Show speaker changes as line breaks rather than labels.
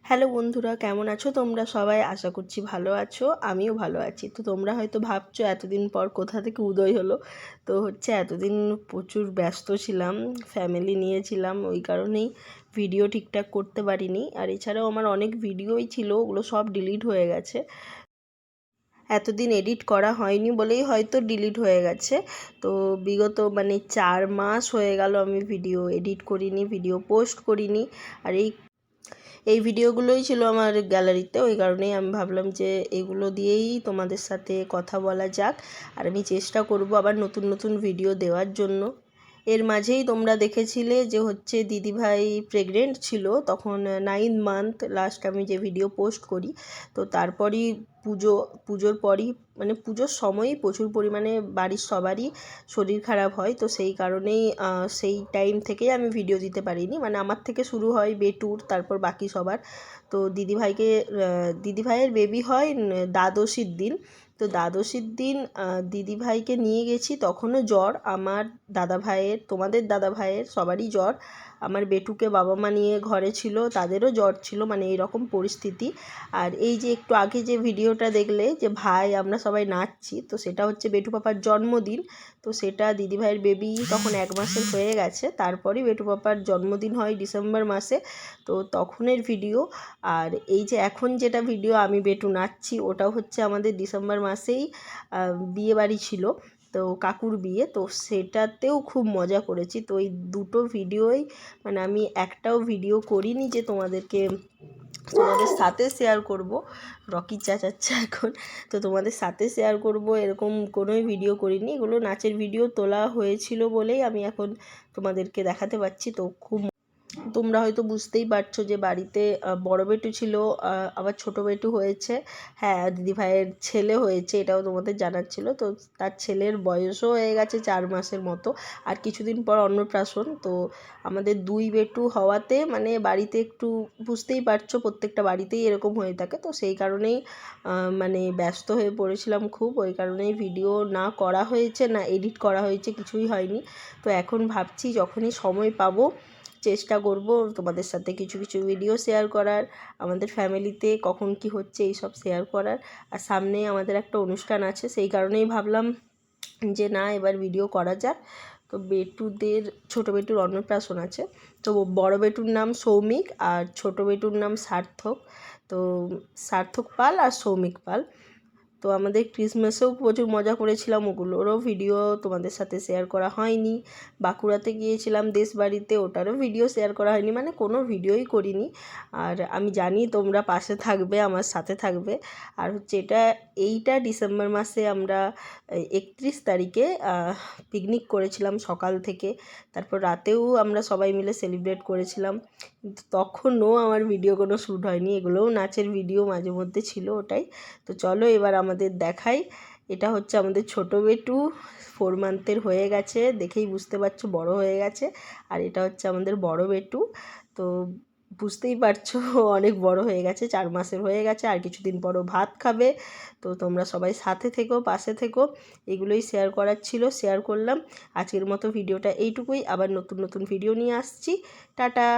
Hello বন্ধুরা, কেমন আছো তোমরা সবাই? আশা করছি ভালো আছো, আমিও ভালো আছি। তো তোমরা হয়তো ভাবছো এতদিন পর কোথা থেকে উদয় হলো। তো এতদিন প্রচুর ব্যস্ত ছিলাম, ফ্যামিলি নিয়েছিলাম, ওই কারণেই ভিডিও ঠিকঠাক করতে পারিনি। আর এছাড়াও আমার অনেক ভিডিওই ছিল, ওগুলো সব ডিলিট হয়ে গেছে। এতদিন এডিট করা হয়নি বলেই হয়তো ডিলিট হয়ে গেছে। তো বিগত 4 মাস হয়ে গেল আমি ভিডিও এডিট করিনি, ভিডিও পোস্ট করিনি। আর এই ভিডিওগুলোই ছিল আমার গ্যালারিতে, ওই কারণেই আমি ভাবলাম যে এগুলো দিয়েই তোমাদের সাথে কথা বলা যাক। আর আমি চেষ্টা করব আবার নতুন নতুন ভিডিও দেওয়ার জন্য। এর মাঝেই তোমরা দেখেছিলে যে দিদিভাই প্রেগনেন্ট ছিল, তখন 9 মান্থ লাস্ট আমি যে ভিডিও পোস্ট করি। তো তারপরই পুজোর পরই পুজোর সময়ই প্রচুর পরিমাণে বাড়ির সবারই শরীর খারাপ হয়। তো সেই কারণেই সেই টাইম থেকেই আমি ভিডিও দিতে পারিনি। আমার থেকে শুরু হয় বেটুর, তারপর বাকি সবার। তো দিদিভাইয়ের বেবি হয় দ্বাদশীর দিন। তো দ্বাদশীর দিন দিদিভাইকে নিয়ে গেছি, তখনও জ্বর আমার দাদাভাইয়ের, তোমাদের দাদাভাইয়ের সবারই জ্বর। আমার বেটুকে বাবা মা নিয়ে ঘরে ছিল, তাদেরও জ্বর ছিল, এইরকম পরিস্থিতি। আর এই যে একটু আগে যে ভিডিওটা দেখলে যে ভাই আমরা সবাই নাচছি, তো সেটা হচ্ছে বেটু পাপার জন্মদিন। তো সেটা দিদিভাইয়ের বেবি তখন 1 মাসের হয়ে গেছে, তারপরই বেটু পাপার জন্মদিন হয় ডিসেম্বর মাসে। তো তখনের ভিডিও। আর এই যে এখন যেটা ভিডিও আমি বেটু নাচছি, ওটাও হচ্ছে আমাদের ডিসেম্বর মাসেই বিয়ে বাড়ি ছিল, তো কাকুর বিয়ে। তো সেটাতেও খুব মজা করেছি। তো এই দুটো ভিডিওই আমি একটাও ভিডিও করিনি যে তোমাদের সাথে শেয়ার করব। রকি চেঁচাচ্ছে এখন। তো তোমাদের সাথে শেয়ার করব এরকম কোনোই ভিডিও করিনি। এগুলো নাচের ভিডিও তোলা হয়েছিল বলেই আমি এখন তোমাদেরকে দেখাতে পারছি। তো তোমরা হয়তো বুঝতেই পারছো যে বাড়িতে বড় বেটু ছিল, আবার ছোট বেটু হয়েছে। হ্যাঁ, দিদিভাইয়ের ছেলে হয়েছে, এটাও তোমাদের জানার ছিল। তো তার ছেলের বয়সও হয়ে গেছে 4 মাসের মতো, আর কিছুদিন পর অন্নপ্রাশন। তো আমাদের 2 বেটু হওয়াতে বাড়িতে একটু বুঝতেই পারছো, প্রত্যেকটা বাড়িতেই এরকম হয়ে থাকে। তো সেই কারণেই ব্যস্ত হয়ে পড়েছিলাম খুব, ওই কারণেই ভিডিও না করা হয়েছে, না এডিট করা হয়েছে, কিছুই হয়নি। তো এখন ভাবছি যখনই সময় পাবো চেষ্টা করব তোমাদের সাথে কিছু কিছু ভিডিও শেয়ার করার, আমাদের ফ্যামিলিতে কখন কি হচ্ছে এইসব শেয়ার করার। আর সামনে আমাদের একটা অনুষ্ঠান আছে, সেই কারণেই ভাবলাম যে না, এবার ভিডিও করা যাক। তো ছোটো বেটুর অন্নপ্রাশন আছে। তো বড় বেটুর নাম সৌমিক আর ছোট বেটুর নাম সার্থক। তো সার্থক পাল আর সৌমিক পাল। তো আমাদের ক্রিসমাসেও প্রচুর মজা করেছিলাম, ওগুলোরও ভিডিও তোমাদের সাথে শেয়ার করা হয়নি। বাঁকুড়াতে গিয়েছিলাম দেশ বাড়িতে, ওটারও ভিডিও শেয়ার করা হয়নি, কোনো ভিডিওই করিনি। আর আমি জানি তোমরা পাশে থাকবে, আমার সাথে থাকবে। আর এইটা ডিসেম্বর মাসে আমরা 31 তারিখে পিকনিক করেছিলাম সকাল থেকে, তারপর রাতেও আমরা সবাই মিলে সেলিব্রেট করেছিলাম। কিন্তু তখনও আমার ভিডিও কোনো শ্যুট হয়নি, এগুলোও নাচের ভিডিও মাঝে মধ্যে ছিল ওটাই। তো চলো এবার আমাদের দেখাই। এটা হচ্ছে আমাদের ছোট বেটু, 4 মান্থের হয়ে গেছে, দেখেই বুঝতে পারছো বড় হয়ে গেছে। আর এটা হচ্ছে আমাদের বড় বেটু। তো বুঝতেই পারছো অনেক বড় হয়ে গেছে, 4 মাসের হয়ে গেছে, আর কিছুদিন পরও ভাত খাবে। তো তোমরা সবাই সাথে থেকো, পাশে থেকো। এগুলোই শেয়ার করার ছিল, শেয়ার করলাম। আজকের মতো ভিডিওটা এইটুকুই, আবার নতুন নতুন ভিডিও নিয়ে আসছি। টাটা।